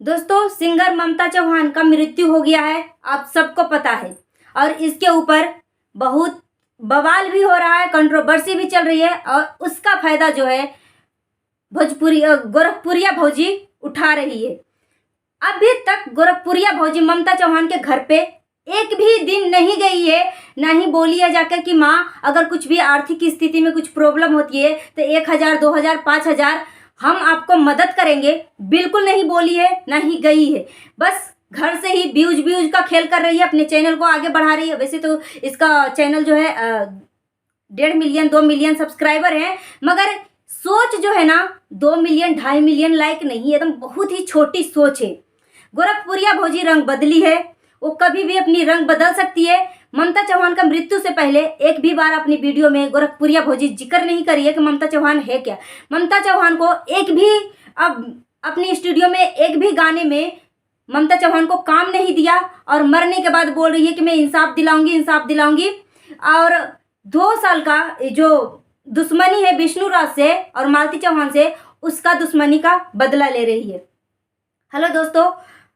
दोस्तों, सिंगर ममता चौहान का मृत्यु हो गया है, आप सबको पता है। और इसके ऊपर बहुत बवाल भी हो रहा है, कंट्रोवर्सी भी चल रही है और उसका फायदा जो है भोजपुरी गोरखपुरिया भौजी उठा रही है। अभी तक गोरखपुरिया भौजी ममता चौहान के घर पे एक भी दिन नहीं गई है, ना ही बोली है जाकर कि माँ अगर कुछ भी आर्थिक स्थिति में कुछ प्रॉब्लम होती है तो 1,000 2,000 5,000 हम आपको मदद करेंगे, बिल्कुल नहीं बोली है, ना ही गई है। बस घर से ही व्यूज व्यूज का खेल कर रही है, अपने चैनल को आगे बढ़ा रही है। वैसे तो इसका चैनल जो है 1.5 मिलियन 2 मिलियन सब्सक्राइबर हैं, मगर सोच जो है ना 2 मिलियन 2.5 मिलियन लाइक नहीं है, एकदम बहुत ही छोटी सोच है। गोरखपुरिया भौजी रंग बदली है, वो कभी भी अपनी रंग बदल सकती है। ममता चौहान का मृत्यु से पहले एक भी बार अपनी वीडियो में गोरखपुरिया भौजी जिक्र नहीं करी है कि ममता चौहान है क्या। ममता चौहान को एक भी अब अपनी स्टूडियो में एक भी गाने में ममता चौहान को काम नहीं दिया और मरने के बाद बोल रही है कि मैं इंसाफ दिलाऊंगी इंसाफ दिलाऊंगी। और 2 साल का जो दुश्मनी है विष्णु राज से और मालती चौहान से, उसका दुश्मनी का बदला ले रही है। हेलो दोस्तों,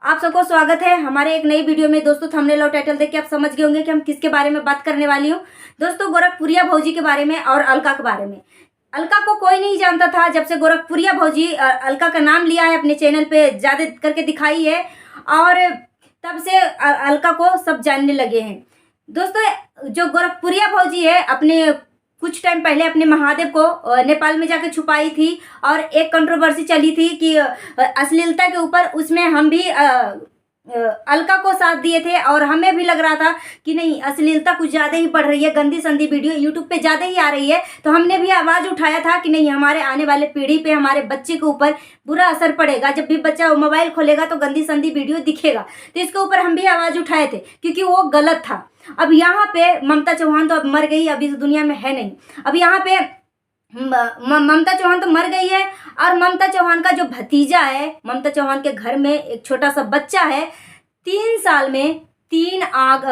आप सबको स्वागत है हमारे एक नई वीडियो में। दोस्तों, थंबनेल और टाइटल देख के आप समझ गए होंगे कि हम किसके बारे में बात करने वाली हूँ। दोस्तों, गोरखपुरिया भौजी के बारे में और अलका के बारे में। अलका को कोई नहीं जानता था, जब से गोरखपुरिया भौजी अलका का नाम लिया है, अपने चैनल पे ज़्यादा करके दिखाई है और तब से अलका को सब जानने लगे हैं। दोस्तों, जो गोरखपुरिया भौजी है, अपने कुछ टाइम पहले अपने महादेव को नेपाल में जाकर छुपाई थी और एक कंट्रोवर्सी चली थी कि अश्लीलता के ऊपर, उसमें हम भी अलका को साथ दिए थे और हमें भी लग रहा था कि नहीं, अश्लीलता कुछ ज़्यादा ही बढ़ रही है, गंदी संदी वीडियो यूट्यूब पे ज़्यादा ही आ रही है। तो हमने भी आवाज़ उठाया था कि नहीं, हमारे आने वाले पीढ़ी पे, हमारे बच्चे के ऊपर बुरा असर पड़ेगा। जब भी बच्चा मोबाइल खोलेगा तो गंदी संदी वीडियो दिखेगा, तो इसके ऊपर हम भी आवाज़ उठाए थे क्योंकि वो गलत था। अब यहाँ पे ममता चौहान तो अब मर गई, अभी इस दुनिया में है नहीं। अब यहाँ पे ममता चौहान तो मर गई है और ममता चौहान का जो भतीजा है, ममता चौहान के घर में एक छोटा सा बच्चा है, 3 साल में 3 आग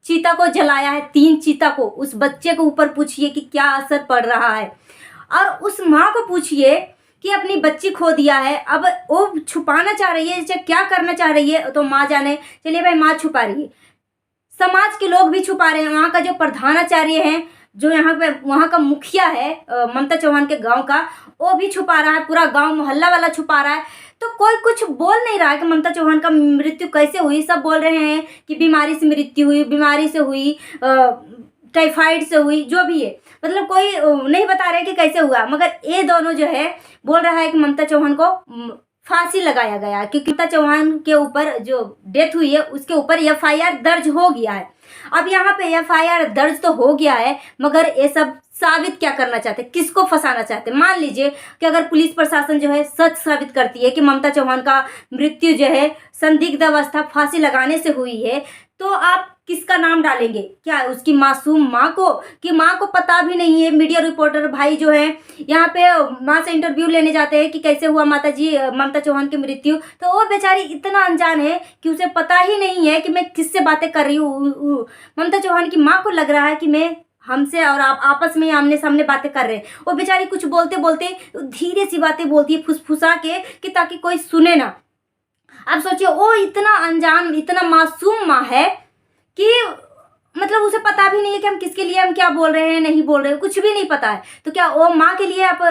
चीता को जलाया है, 3 चीता को। उस बच्चे को ऊपर पूछिए कि क्या असर पड़ रहा है, और उस माँ को पूछिए कि अपनी बच्ची खो दिया है। अब वो छुपाना चाह रही है, क्या करना चाह रही है तो माँ जाने। चलिए भाई, माँ छुपा रही है, समाज के लोग भी छुपा रहे हैं। वहाँ का जो प्रधानाचार्य हैं, जो यहाँ पे वहाँ का मुखिया है ममता चौहान के गांव का, वो भी छुपा रहा है, पूरा गांव मोहल्ला वाला छुपा रहा है। तो कोई कुछ बोल नहीं रहा है कि ममता चौहान का मृत्यु कैसे हुई। सब बोल रहे हैं कि बीमारी से मृत्यु हुई, बीमारी से हुई, टाइफाइड से हुई, जो भी है, मतलब कोई नहीं बता रहे कि कैसे हुआ। मगर ये दोनों जो है बोल रहा है कि ममता चौहान को फांसी लगाया गया, क्योंकि ममता चौहान के ऊपर जो डेथ हुई है उसके ऊपर FIR दर्ज हो गया है। अब यहाँ पे FIR दर्ज तो हो गया है, मगर ये सब साबित क्या करना चाहते, किसको फंसाना चाहते। मान लीजिए कि अगर पुलिस प्रशासन जो है सच साबित करती है कि ममता चौहान का मृत्यु जो है संदिग्ध अवस्था फांसी लगाने से हुई है, तो आप किसका नाम डालेंगे? क्या उसकी मासूम माँ को, कि माँ को पता भी नहीं है। मीडिया रिपोर्टर भाई जो है यहाँ पे माँ से इंटरव्यू लेने जाते हैं कि कैसे हुआ माता जी ममता चौहान की मृत्यु, तो वो बेचारी इतना अनजान है कि उसे पता ही नहीं है कि मैं किससे बातें कर रही हूँ। ममता चौहान की माँ को लग रहा है कि मैं हमसे और आप आपस में आमने सामने बातें कर रहे हैं। वो बेचारी कुछ बोलते बोलते धीरे सी बातें बोलती है, फुसफुसा के, कि ताकि कोई सुने ना। आप सोचिए, वो इतना अनजान, इतना मासूम माँ है कि मतलब उसे पता भी नहीं है कि हम किसके लिए हम क्या बोल रहे हैं, नहीं बोल रहे हैं, कुछ भी नहीं पता है। तो क्या वो माँ के लिए आप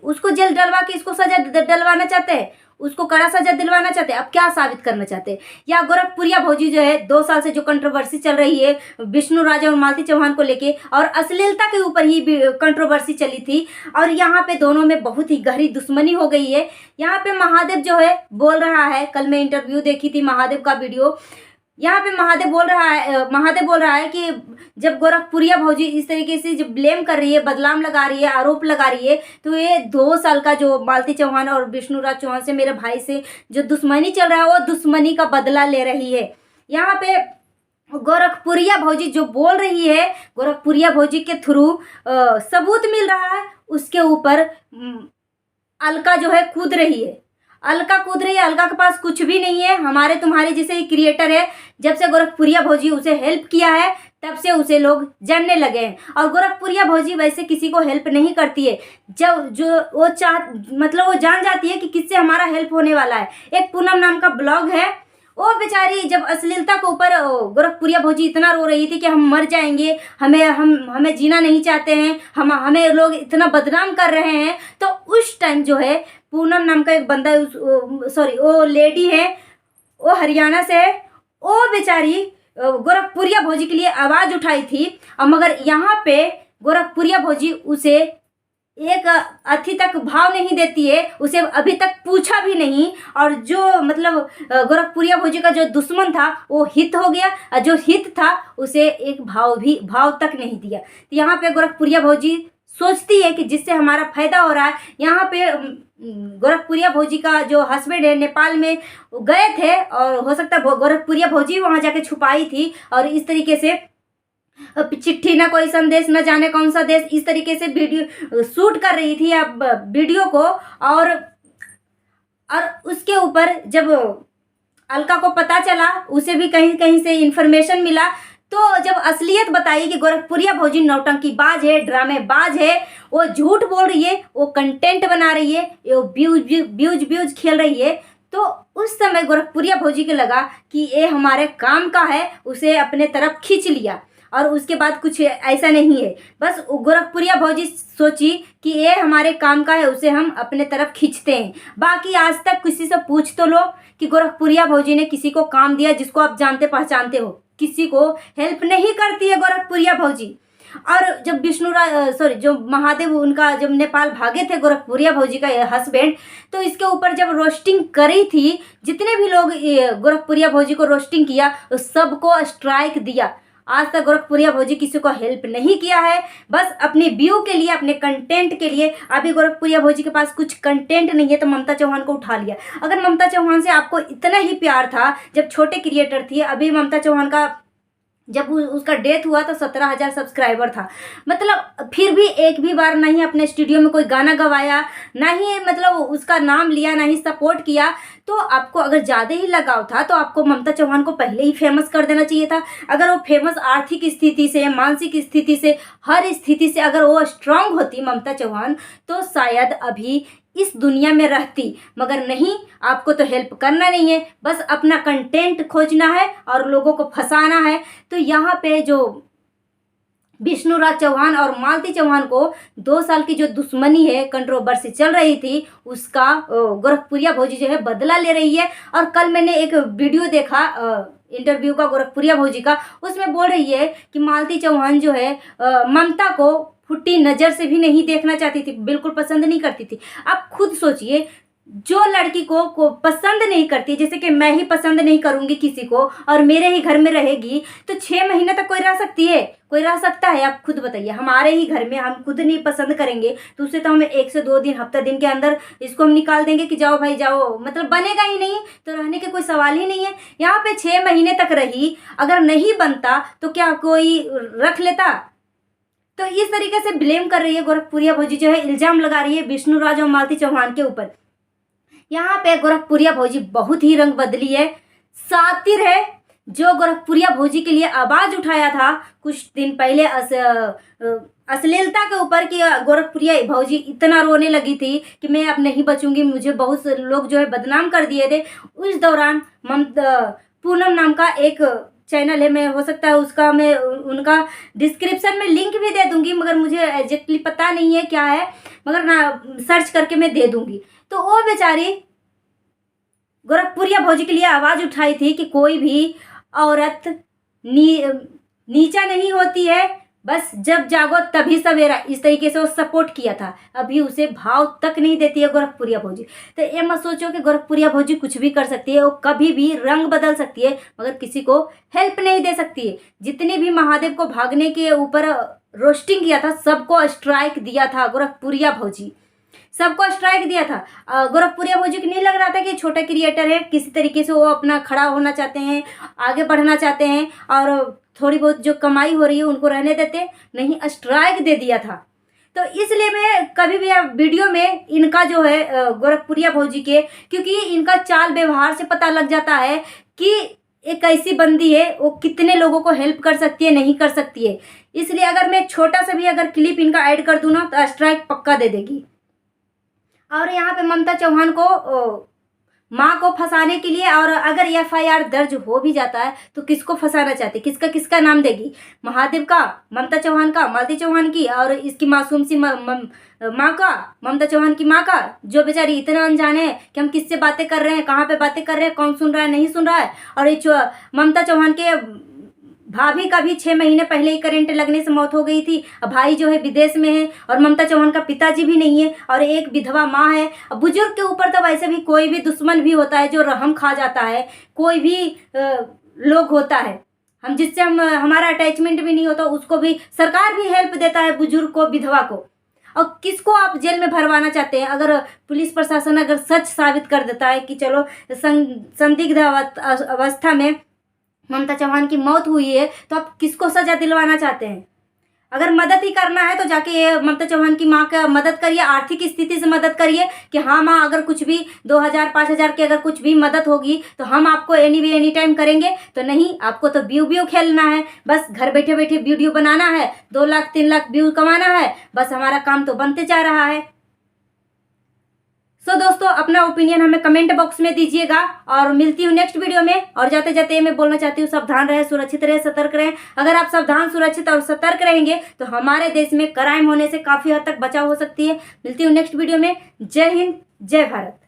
उसको जेल डलवा के इसको सजा डलवाना चाहते हैं, उसको कड़ा सजा दिलवाना चाहते हैं? अब क्या साबित करना चाहते हैं? या गोरखपुरिया भौजी जो है 2 साल से जो कंट्रोवर्सी चल रही है विष्णु राज और मालती चौहान को लेके, और अश्लीलता के ऊपर ही कंट्रोवर्सी चली थी, और यहाँ पे दोनों में बहुत ही गहरी दुश्मनी हो गई है। यहाँ पे महादेव जो है बोल रहा है, कल मैं इंटरव्यू देखी थी महादेव का वीडियो, यहाँ पे महादेव बोल रहा है कि जब गोरखपुरिया भौजी इस तरीके से जब ब्लेम कर रही है, बदनाम लगा रही है, आरोप लगा रही है, तो ये 2 साल का जो मालती चौहान और विष्णु राज चौहान से, मेरे भाई से जो दुश्मनी चल रहा है, वो दुश्मनी का बदला ले रही है। यहाँ पे गोरखपुरिया भौजी जो बोल रही है, गोरखपुरिया भौजी के थ्रू सबूत मिल रहा है, उसके ऊपर अलका जो है कूद रही है। अलका कूद रही है, अलका के पास कुछ भी नहीं है। हमारे तुम्हारे जैसे ही क्रिएटर है, जब से गोरखपुरिया भौजी उसे हेल्प किया है तब से उसे लोग जानने लगे हैं। और गोरखपुरिया भौजी वैसे किसी को हेल्प नहीं करती है, जब जो वो मतलब वो जान जाती है कि किससे हमारा हेल्प होने वाला है। एक पूनम नाम का ब्लॉग है, वो बेचारी जब अश्लीलता के ऊपर गोरखपुरिया भौजी इतना रो रही थी कि हम मर जाएंगे, हमें जीना नहीं चाहते हैं, हमें लोग इतना बदनाम कर रहे हैं, तो उस टाइम जो है पूनम नाम का एक बंदा, सॉरी वो लेडी है, वो हरियाणा से है, वो बेचारी गोरखपुरिया भौजी के लिए आवाज़ उठाई थी। और मगर यहाँ पे गोरखपुरिया भौजी उसे एक अथी तक भाव नहीं देती है, उसे अभी तक पूछा भी नहीं। और जो मतलब गोरखपुरिया भौजी का जो दुश्मन था वो हित हो गया, और जो हित था उसे एक भाव तक नहीं दिया। तो यहाँ पे गोरखपुरिया भौजी सोचती है कि जिससे हमारा फायदा हो रहा है। यहाँ पे गोरखपुरिया भौजी का जो हस्बैंड है नेपाल में गए थे, और हो सकता है गोरखपुरिया भौजी वहाँ जाके छुपाई थी, और इस तरीके से चिट्ठी ना कोई संदेश न जाने कौन सा देश, इस तरीके से वीडियो शूट कर रही थी अब वीडियो को। और उसके ऊपर जब अलका को पता चला, उसे भी कहीं कहीं से इंफॉर्मेशन मिला, तो जब असलियत बताई कि गोरखपुरिया भौजी नौटंकीबाज है, ड्रामेबाज है, वो झूठ बोल रही है, वो कंटेंट बना रही है, वो व्यूज खेल रही है, तो उस समय गोरखपुरिया भौजी को लगा कि ये हमारे काम का है, उसे अपने तरफ खींच लिया। और उसके बाद कुछ ऐसा नहीं है, बस गोरखपुरिया भौजी सोची कि ये हमारे काम का है, उसे हम अपने तरफ खींचते हैं। बाकी आज तक किसी से पूछ तो लो कि गोरखपुरिया भौजी ने किसी को काम दिया जिसको आप जानते पहचानते हो, किसी को हेल्प नहीं करती है गोरखपुरिया भौजी। और जब जो महादेव उनका जब नेपाल भागे थे गोरखपुरिया भौजी का हस्बैंड, तो इसके ऊपर जब रोस्टिंग करी थी, जितने भी लोग गोरखपुरिया भौजी को रोस्टिंग किया, सबको स्ट्राइक दिया। आज तक गोरखपुरिया भौजी किसी को हेल्प नहीं किया है, बस अपने व्यू के लिए, अपने कंटेंट के लिए। अभी गोरखपुरिया भौजी के पास कुछ कंटेंट नहीं है तो ममता चौहान को उठा लिया। अगर ममता चौहान से आपको इतना ही प्यार था जब छोटे क्रिएटर थी, अभी ममता चौहान का जब उसका डेथ हुआ तो 17,000 सब्सक्राइबर था, मतलब फिर भी एक भी बार नहीं अपने स्टूडियो में कोई गाना गवाया, ना ही मतलब उसका नाम लिया, ना ही सपोर्ट किया। तो आपको अगर ज़्यादा ही लगाव था तो आपको ममता चौहान को पहले ही फेमस कर देना चाहिए था। अगर वो फेमस आर्थिक स्थिति से, मानसिक स्थिति से, हर स्थिति से अगर वो स्ट्रांग होती ममता चौहान, तो शायद अभी इस दुनिया में रहती। मगर नहीं, आपको तो हेल्प करना नहीं है, बस अपना कंटेंट खोजना है और लोगों को फंसाना है। तो यहाँ पे जो विष्णुराज चौहान और मालती चौहान को 2 साल की जो दुश्मनी है, कंट्रोवर्सी चल रही थी, उसका गोरखपुरिया भौजी जो है बदला ले रही है। और कल मैंने एक वीडियो देखा इंटरव्यू का गोरखपुरिया भौजी का, उसमें बोल रही है कि मालती चौहान जो है ममता को फुट्टी नज़र से भी नहीं देखना चाहती थी, बिल्कुल पसंद नहीं करती थी। आप खुद सोचिए, जो लड़की को पसंद नहीं करती, जैसे कि मैं ही पसंद नहीं करूंगी किसी को और मेरे ही घर में रहेगी, तो 6 महीने तक कोई रह सकती है? कोई रह सकता है? आप खुद बताइए। हमारे ही घर में हम खुद नहीं पसंद करेंगे तो उसे तो हमें 1 से 2 दिन, हफ्ता दिन के अंदर इसको हम निकाल देंगे कि जाओ भाई जाओ, मतलब बनेगा ही नहीं, तो रहने के कोई सवाल ही नहीं है। यहाँ पे 6 महीने तक रही, अगर नहीं बनता तो क्या कोई रख लेता? तो इस तरीके से ब्लेम कर रही है गोरखपुरिया भौजी, जो है इल्ज़ाम लगा रही है विष्णुराज और मालती चौहान के ऊपर। यहाँ पे गोरखपुरिया भौजी बहुत ही रंग बदली है, सातिर है। जो गोरखपुरिया भौजी के लिए आवाज़ उठाया था कुछ दिन पहले अश्लीलता के ऊपर, कि गोरखपुरिया भौजी इतना रोने लगी थी कि मैं अब नहीं बचूंगी, मुझे बहुत से लोग जो है बदनाम कर दिए थे। उस दौरान पूनम नाम का एक चैनल है, मैं हो सकता है उसका मैं उनका डिस्क्रिप्शन में लिंक भी दे दूंगी, मगर मुझे एग्जैक्टली पता नहीं है क्या है, मगर ना सर्च करके मैं दे दूंगी। तो वो बेचारी गोरखपुरिया भौजी के लिए आवाज़ उठाई थी कि कोई भी औरत नीचा नहीं होती है, बस जब जागो तभी सवेरा, इस तरीके से वो सपोर्ट किया था। अभी उसे भाव तक नहीं देती है गोरखपुरिया भौजी। तो ये मत सोचो कि गोरखपुरिया भौजी कुछ भी कर सकती है, वो कभी भी रंग बदल सकती है, मगर किसी को हेल्प नहीं दे सकती है। जितने भी महादेव को भागने के ऊपर रोस्टिंग किया था, सबको स्ट्राइक दिया था गोरखपुरिया भौजी, सबको स्ट्राइक दिया था। गोरखपुरिया भौजी को नहीं लग रहा था कि छोटा क्रिएटर है, किसी तरीके से वो अपना खड़ा होना चाहते हैं, आगे बढ़ना चाहते हैं, और थोड़ी बहुत जो कमाई हो रही है उनको रहने देते, नहीं, स्ट्राइक दे दिया था। तो इसलिए मैं कभी भी वीडियो में इनका जो है गोरखपुरिया भौजी के, क्योंकि इनका चाल व्यवहार से पता लग जाता है कि एक ऐसी बंदी है, वो कितने लोगों को हेल्प कर सकती है, नहीं कर सकती है। इसलिए अगर मैं छोटा सा भी अगर क्लिप इनका ऐड कर दूँ ना तो स्ट्राइक पक्का दे देगी। और यहाँ पे ममता चौहान को माँ को फंसाने के लिए, और अगर FIR दर्ज हो भी जाता है तो किसको फंसाना चाहती, किसका किसका नाम देगी? महादेव का, ममता चौहान का, मालती चौहान की, और इसकी मासूम सी माँ का, ममता चौहान की माँ का, जो बेचारी इतना अनजान है कि हम किससे बातें कर रहे हैं, कहाँ पे बातें कर रहे हैं, कौन सुन रहा है, नहीं सुन रहा है। और ये ममता चौहान के भाभी का भी 6 महीने पहले ही करंट लगने से मौत हो गई थी। अब भाई जो है विदेश में है, और ममता चौहान का पिताजी भी नहीं है, और एक विधवा माँ है। अब बुजुर्ग के ऊपर तो वैसे भी कोई भी दुश्मन भी होता है जो रहम खा जाता है, कोई भी लोग होता है हम जिससे हमारा अटैचमेंट भी नहीं होता, उसको भी सरकार भी हेल्प देता है, बुजुर्ग को, विधवा को। और किसको आप जेल में भरवाना चाहते हैं? अगर पुलिस प्रशासन अगर सच साबित कर देता है कि चलो संदिग्ध अवस्था में ममता चौहान की मौत हुई है, तो आप किसको सजा दिलवाना चाहते हैं? अगर मदद ही करना है तो जाके ये ममता चौहान की माँ का मदद करिए, आर्थिक स्थिति से मदद करिए कि हाँ माँ, अगर कुछ भी 2000 5000 की अगर कुछ भी मदद होगी तो हम आपको एनी टाइम करेंगे। तो नहीं, आपको तो व्यू खेलना है, बस घर बैठे बैठे वीडियो बनाना है, 2 लाख 3 लाख व्यू कमाना है, बस हमारा काम तो बनते जा रहा है। सो दोस्तों, अपना ओपिनियन हमें कमेंट बॉक्स में दीजिएगा, और मिलती हूँ नेक्स्ट वीडियो में। और जाते जाते मैं बोलना चाहती हूँ, सावधान रहे, सुरक्षित रहे, सतर्क रहें। अगर आप सावधान, सुरक्षित और सतर्क रहेंगे तो हमारे देश में क्राइम होने से काफ़ी हद तक बचाव हो सकती है। मिलती हूँ नेक्स्ट वीडियो में। जय हिंद, जय भारत।